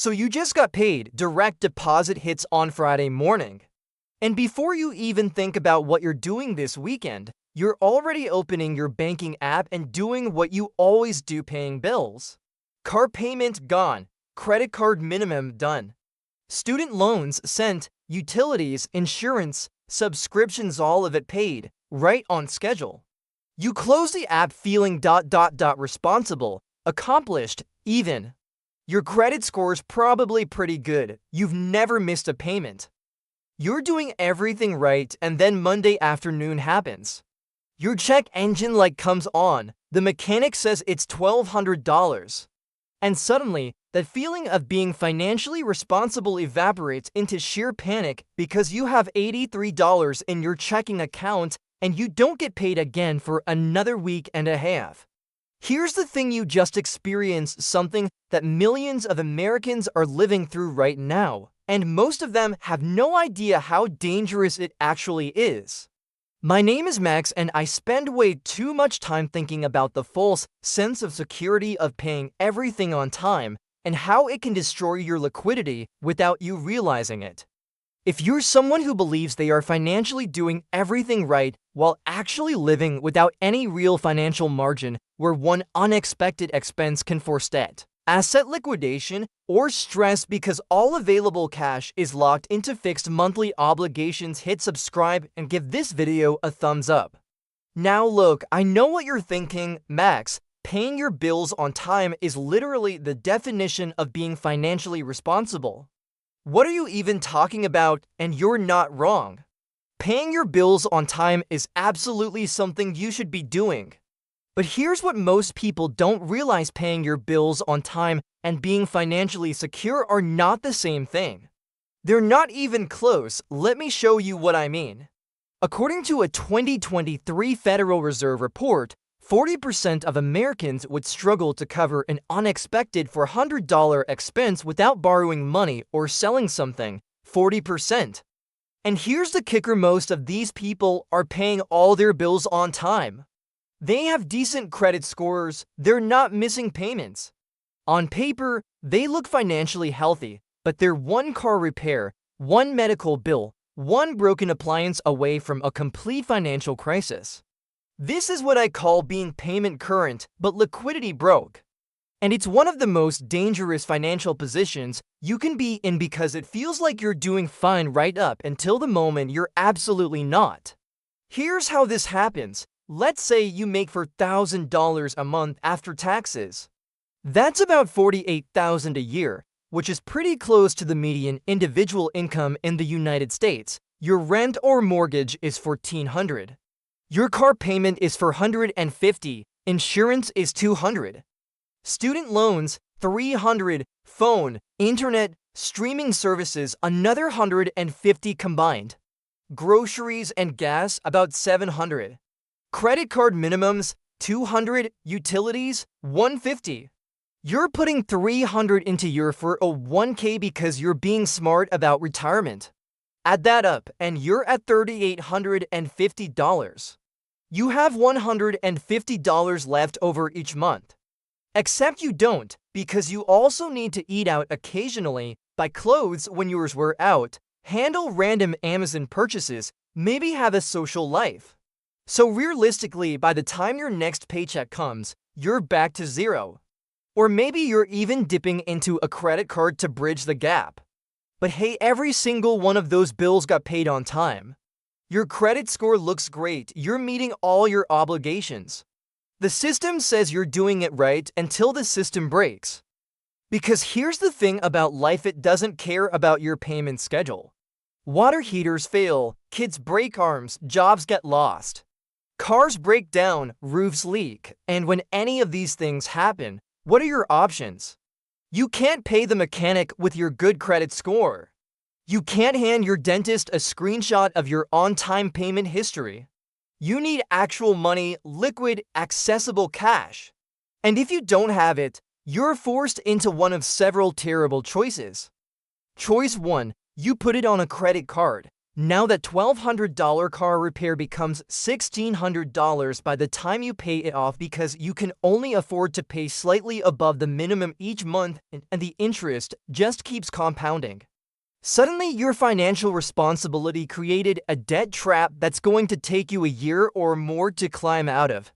So you just got paid, direct deposit hits on Friday morning. And before you even think about what you're doing this weekend, you're already opening your banking app and doing what you always do, paying bills. Car payment gone, credit card minimum done. Student loans sent, utilities, insurance, subscriptions, all of it paid, right on schedule. You close the app feeling responsible, accomplished, even. Your credit score's probably pretty good. You've never missed a payment. You're doing everything right, and then Monday afternoon happens. Your check engine light comes on, the mechanic says it's $1,200. And suddenly, that feeling of being financially responsible evaporates into sheer panic because you have $83 in your checking account and you don't get paid again for another week and a half. Here's the thing: you just experienced something that millions of Americans are living through right now, and most of them have no idea how dangerous it actually is. My name is Max, and I spend way too much time thinking about the false sense of security of paying everything on time and how it can destroy your liquidity without you realizing it. If you're someone who believes they are financially doing everything right while actually living without any real financial margin where one unexpected expense can force debt, asset liquidation, or stress because all available cash is locked into fixed monthly obligations, hit subscribe and give this video a thumbs up. Now look, I know what you're thinking, Max. Paying your bills on time is literally the definition of being financially responsible. What are you even talking about? And you're not wrong. Paying your bills on time is absolutely something you should be doing. But here's what most people don't realize: paying your bills on time and being financially secure are not the same thing. They're not even close. Let me show you what I mean. According to a 2023 Federal Reserve report, 40% of Americans would struggle to cover an unexpected $400 expense without borrowing money or selling something. 40%. And here's the kicker: most of these people are paying all their bills on time. They have decent credit scores, they're not missing payments. On paper, they look financially healthy, but they're one car repair, one medical bill, one broken appliance away from a complete financial crisis. This is what I call being payment current, but liquidity broke. And it's one of the most dangerous financial positions you can be in because it feels like you're doing fine right up until the moment you're absolutely not. Here's how this happens. Let's say you make $4,000 a month after taxes. That's about $48,000 a year, which is pretty close to the median individual income in the United States. Your rent or mortgage is $1,400. Your car payment is $450. Insurance is $200. Student loans, $300. Phone, internet, streaming services, another $150 combined. Groceries and gas, about $700. Credit card minimums, $200, utilities, $150. You're putting $300 into your 401k because you're being smart about retirement. Add that up, and you're at $3,850. You have $150 left over each month. Except you don't, because you also need to eat out occasionally, buy clothes when yours wear out, handle random Amazon purchases, maybe have a social life. So realistically, by the time your next paycheck comes, you're back to zero. Or maybe you're even dipping into a credit card to bridge the gap. But hey, every single one of those bills got paid on time. Your credit score looks great. You're meeting all your obligations. The system says you're doing it right until the system breaks. Because here's the thing about life: it doesn't care about your payment schedule. Water heaters fail, kids break arms, jobs get lost. Cars break down, roofs leak, and when any of these things happen, what are your options? You can't pay the mechanic with your good credit score. You can't hand your dentist a screenshot of your on-time payment history. You need actual money, liquid, accessible cash. And if you don't have it, you're forced into one of several terrible choices. Choice 1. You put it on a credit card. Now that $1,200 car repair becomes $1,600 by the time you pay it off because you can only afford to pay slightly above the minimum each month and the interest just keeps compounding. Suddenly, your financial responsibility created a debt trap that's going to take you a year or more to climb out of.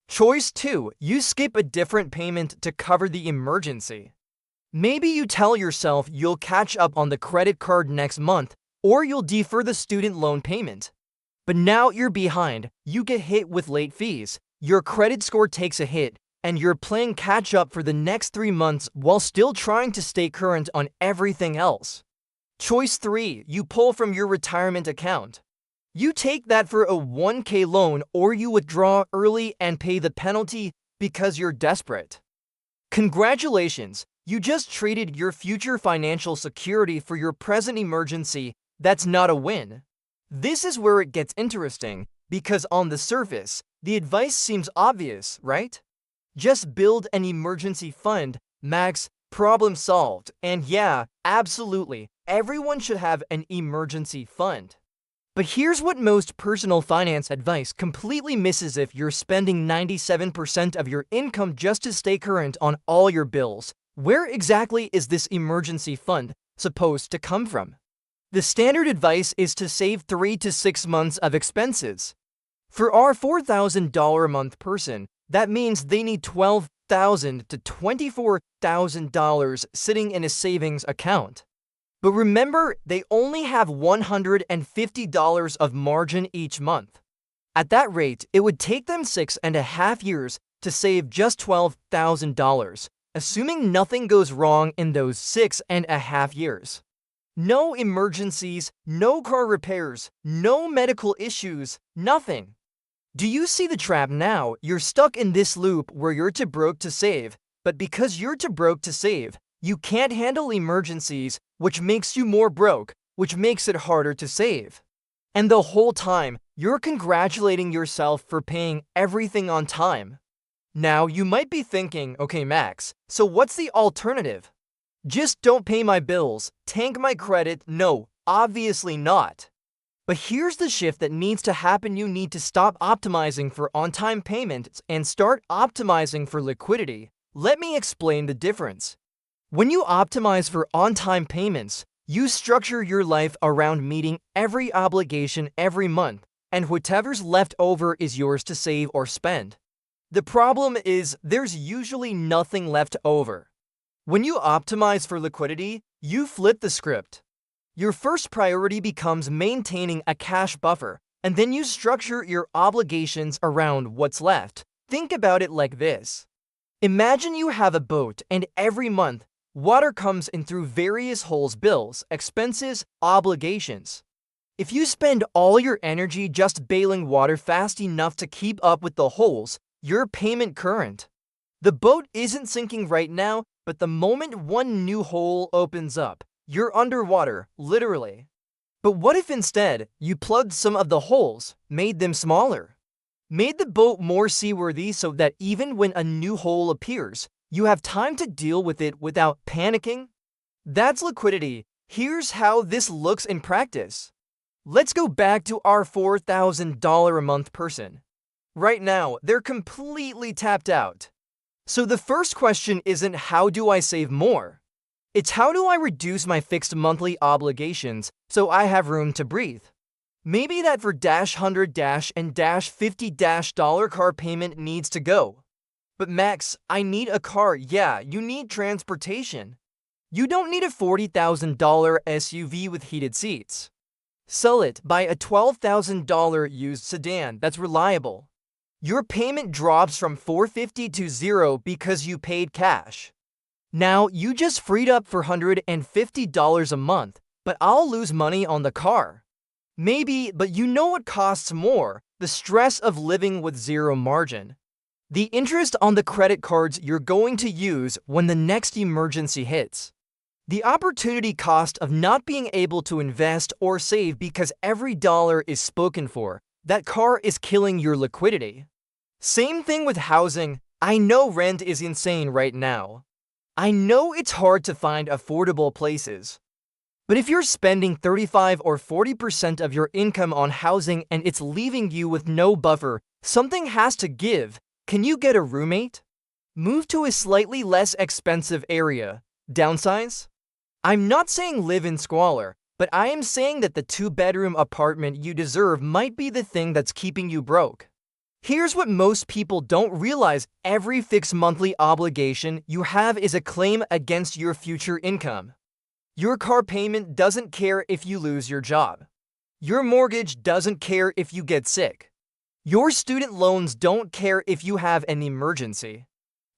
Choice 2. You skip a different payment to cover the emergency. Maybe you tell yourself you'll catch up on the credit card next month, or you'll defer the student loan payment. But now you're behind, you get hit with late fees, your credit score takes a hit, and you're playing catch up for the next 3 months while still trying to stay current on everything else. Choice 3. You pull from your retirement account. You take that for a 1K loan or you withdraw early and pay the penalty because you're desperate. Congratulations, you just traded your future financial security for your present emergency. That's not a win. This is where it gets interesting, because on the surface, the advice seems obvious, right? Just build an emergency fund, max, problem solved, and yeah, absolutely, everyone should have an emergency fund. But here's what most personal finance advice completely misses: if you're spending 97% of your income just to stay current on all your bills, where exactly is this emergency fund supposed to come from? The standard advice is to save 3 to 6 months of expenses. For our $4,000 a month person, that means they need $12,000 to $24,000 sitting in a savings account. But remember, they only have $150 of margin each month. At that rate, it would take them 6.5 years to save just $12,000, assuming nothing goes wrong in those 6.5 years. No emergencies, no car repairs, no medical issues, nothing. Do you see the trap now? You're stuck in this loop where you're too broke to save, but because you're too broke to save, you can't handle emergencies, which makes you more broke, which makes it harder to save. And the whole time, you're congratulating yourself for paying everything on time. Now, you might be thinking, okay, Max, so what's the alternative? Just don't pay my bills, tank my credit? No, obviously not. But here's the shift that needs to happen. You need to stop optimizing for on-time payments and start optimizing for liquidity. Let me explain the difference. When you optimize for on-time payments, you structure your life around meeting every obligation every month, and whatever's left over is yours to save or spend. The problem is there's usually nothing left over. When you optimize for liquidity, you flip the script. Your first priority becomes maintaining a cash buffer, and then you structure your obligations around what's left. Think about it like this. Imagine you have a boat, and every month, water comes in through various holes: bills, expenses, obligations. If you spend all your energy just bailing water fast enough to keep up with the holes, you're payment current. The boat isn't sinking right now, but the moment one new hole opens up, you're underwater, literally. But what if instead you plugged some of the holes, made them smaller? Made the boat more seaworthy so that even when a new hole appears, you have time to deal with it without panicking? That's liquidity. Here's how this looks in practice. Let's go back to our $4,000 a month person. Right now, they're completely tapped out. So the first question isn't how do I save more? It's how do I reduce my fixed monthly obligations so I have room to breathe? Maybe that for $100 and $50 car payment needs to go. But Max, I need a car. Yeah, you need transportation. You don't need a $40,000 SUV with heated seats. Sell it, buy a $12,000 used sedan that's reliable. Your payment drops from $450 to $0 because you paid cash. Now, you just freed up $450 a month, but I'll lose money on the car. Maybe, but you know what costs more? The stress of living with zero margin. The interest on the credit cards you're going to use when the next emergency hits. The opportunity cost of not being able to invest or save because every dollar is spoken for. That car is killing your liquidity. Same thing with housing. I know rent is insane right now. I know it's hard to find affordable places. But if you're spending 35 or 40% of your income on housing and it's leaving you with no buffer, something has to give. Can you get a roommate? Move to a slightly less expensive area. Downsize? I'm not saying live in squalor, but I am saying that the 2-bedroom apartment you deserve might be the thing that's keeping you broke. Here's what most people don't realize: every fixed monthly obligation you have is a claim against your future income. Your car payment doesn't care if you lose your job. Your mortgage doesn't care if you get sick. Your student loans don't care if you have an emergency.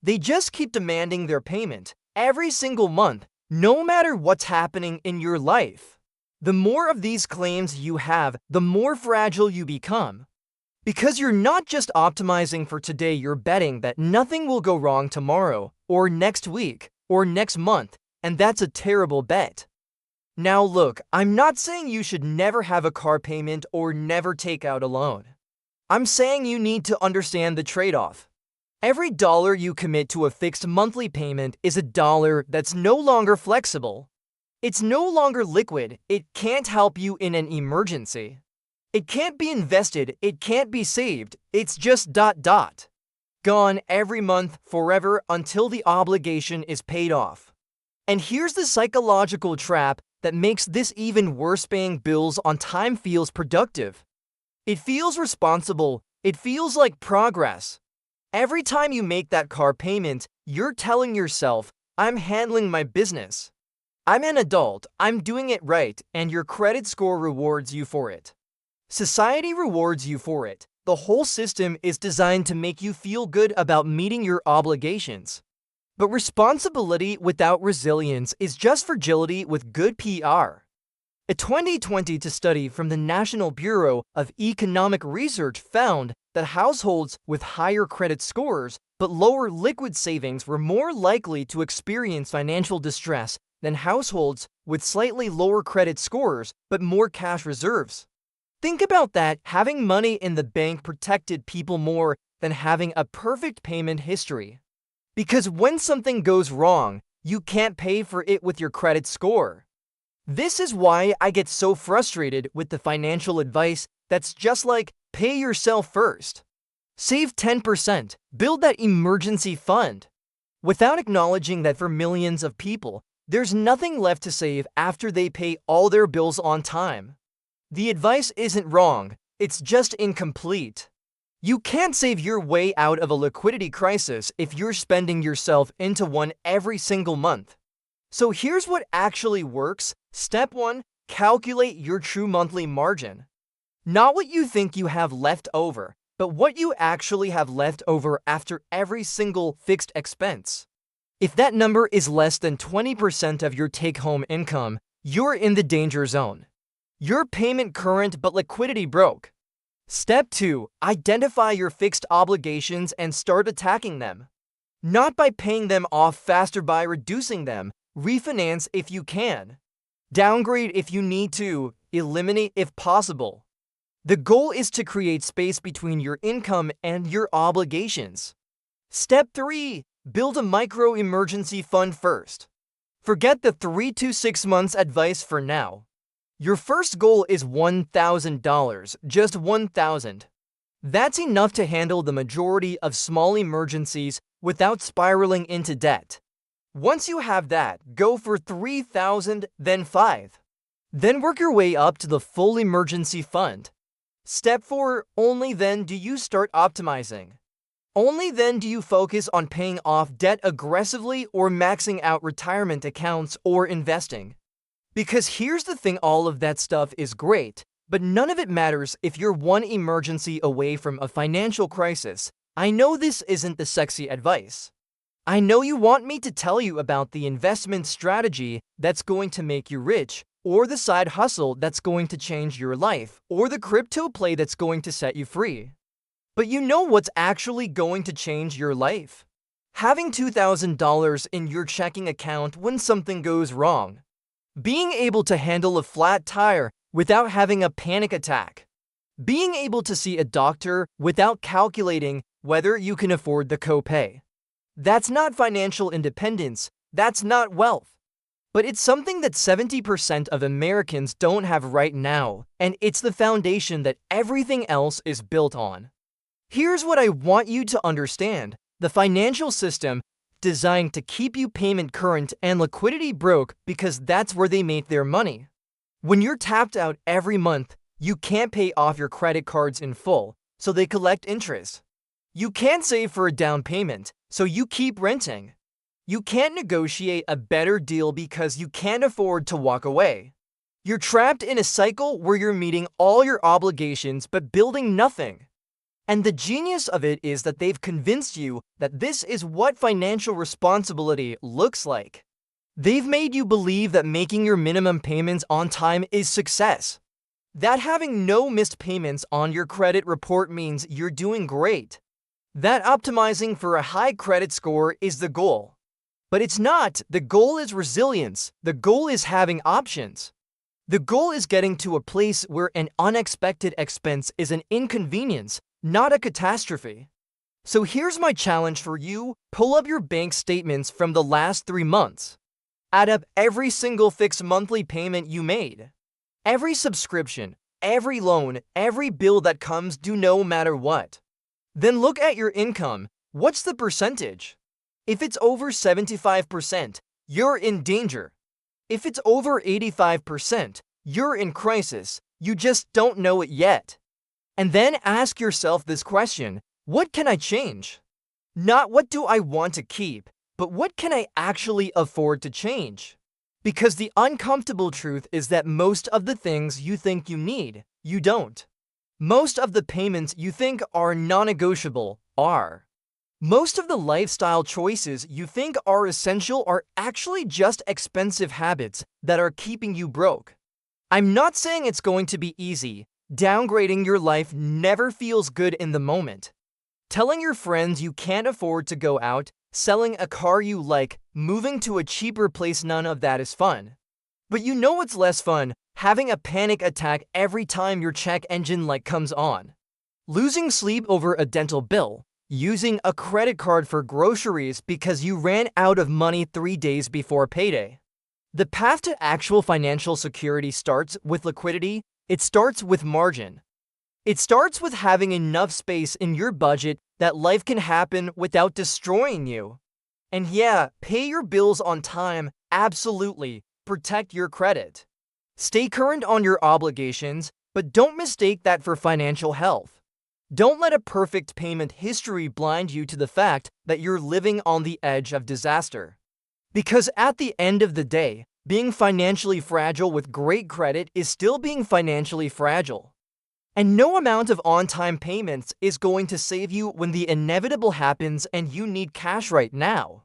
They just keep demanding their payment every single month, no matter what's happening in your life. The more of these claims you have, the more fragile you become. Because you're not just optimizing for today, you're betting that nothing will go wrong tomorrow, or next week, or next month, and that's a terrible bet. Now look, I'm not saying you should never have a car payment or never take out a loan. I'm saying you need to understand the trade-off. Every dollar you commit to a fixed monthly payment is a dollar that's no longer flexible. It's no longer liquid. It can't help you in an emergency. It can't be invested, it can't be saved, it's just ... gone every month, forever, until the obligation is paid off. And here's the psychological trap that makes this even worse: paying bills on time feels productive. It feels responsible, it feels like progress. Every time you make that car payment, you're telling yourself, I'm handling my business. I'm an adult, I'm doing it right, and your credit score rewards you for it. Society rewards you for it. The whole system is designed to make you feel good about meeting your obligations. But responsibility without resilience is just fragility with good PR. A 2020 study from the National Bureau of Economic Research found that households with higher credit scores but lower liquid savings were more likely to experience financial distress than households with slightly lower credit scores but more cash reserves. Think about that. Having money in the bank protected people more than having a perfect payment history. Because when something goes wrong, you can't pay for it with your credit score. This is why I get so frustrated with the financial advice that's just like, pay yourself first. Save 10%, build that emergency fund. Without acknowledging that for millions of people, there's nothing left to save after they pay all their bills on time. The advice isn't wrong, it's just incomplete. You can't save your way out of a liquidity crisis if you're spending yourself into one every single month. So here's what actually works. Step 1, calculate your true monthly margin. Not what you think you have left over, but what you actually have left over after every single fixed expense. If that number is less than 20% of your take-home income, you're in the danger zone. You're payment current but liquidity broke. Step 2, identify your fixed obligations and start attacking them. Not by paying them off faster, by reducing them. Refinance if you can. Downgrade if you need to. Eliminate if possible. The goal is to create space between your income and your obligations. Step 3, build a micro emergency fund first. Forget the 3 to 6 months advice for now. Your first goal is $1,000, just $1,000. That's enough to handle the majority of small emergencies without spiraling into debt. Once you have that, go for $3,000, then $5,000. Then work your way up to the full emergency fund. Step 4, only then do you start optimizing. Only then do you focus on paying off debt aggressively or maxing out retirement accounts or investing. Because here's the thing, all of that stuff is great, but none of it matters if you're one emergency away from a financial crisis. I know this isn't the sexy advice. I know you want me to tell you about the investment strategy that's going to make you rich, or the side hustle that's going to change your life, or the crypto play that's going to set you free. But you know what's actually going to change your life? Having $2,000 in your checking account when something goes wrong. Being able to handle a flat tire without having a panic attack. Being able to see a doctor without calculating whether you can afford the copay. That's not financial independence, that's not wealth. But it's something that 70% of Americans don't have right now, and it's the foundation that everything else is built on. Here's what I want you to understand. The financial system designed to keep you payment current and liquidity broke because that's where they make their money. When you're tapped out every month, you can't pay off your credit cards in full, so they collect interest. You can't save for a down payment, so you keep renting. You can't negotiate a better deal because you can't afford to walk away. You're trapped in a cycle where you're meeting all your obligations but building nothing. And the genius of it is that they've convinced you that this is what financial responsibility looks like. They've made you believe that making your minimum payments on time is success. That having no missed payments on your credit report means you're doing great. That optimizing for a high credit score is the goal. But it's not. The goal is resilience. The goal is having options. The goal is getting to a place where an unexpected expense is an inconvenience, not a catastrophe. So here's my challenge for you. Pull up your bank statements from the last 3 months. Add up every single fixed monthly payment you made. Every subscription, every loan, every bill that comes due no matter what. Then look at your income. What's the percentage? If it's over 75%, you're in danger. If it's over 85%, you're in crisis. You just don't know it yet. And then ask yourself this question: what can I change? Not what do I want to keep, but what can I actually afford to change? Because the uncomfortable truth is that most of the things you think you need, you don't. Most of the payments you think are non-negotiable are. Most of the lifestyle choices you think are essential are actually just expensive habits that are keeping you broke. I'm not saying it's going to be easy. Downgrading your life never feels good in the moment. Telling your friends you can't afford to go out, selling a car you like, moving to a cheaper place, none of that is fun. But you know what's less fun? Having a panic attack every time your check engine light comes on. Losing sleep over a dental bill. Using a credit card for groceries because you ran out of money 3 days before payday. The path to actual financial security starts with liquidity. It starts with margin. It starts with having enough space in your budget that life can happen without destroying you. And yeah, pay your bills on time, absolutely. Protect your credit. Stay current on your obligations, but don't mistake that for financial health. Don't let a perfect payment history blind you to the fact that you're living on the edge of disaster. Because at the end of the day, being financially fragile with great credit is still being financially fragile. And no amount of on-time payments is going to save you when the inevitable happens and you need cash right now.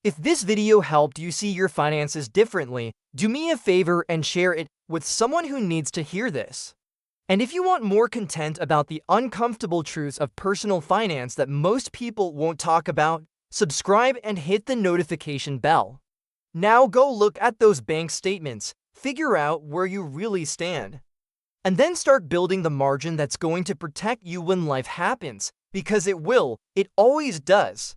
If this video helped you see your finances differently, do me a favor and share it with someone who needs to hear this. And if you want more content about the uncomfortable truths of personal finance that most people won't talk about, subscribe and hit the notification bell. Now go look at those bank statements, figure out where you really stand, and then start building the margin that's going to protect you when life happens, because it will, it always does.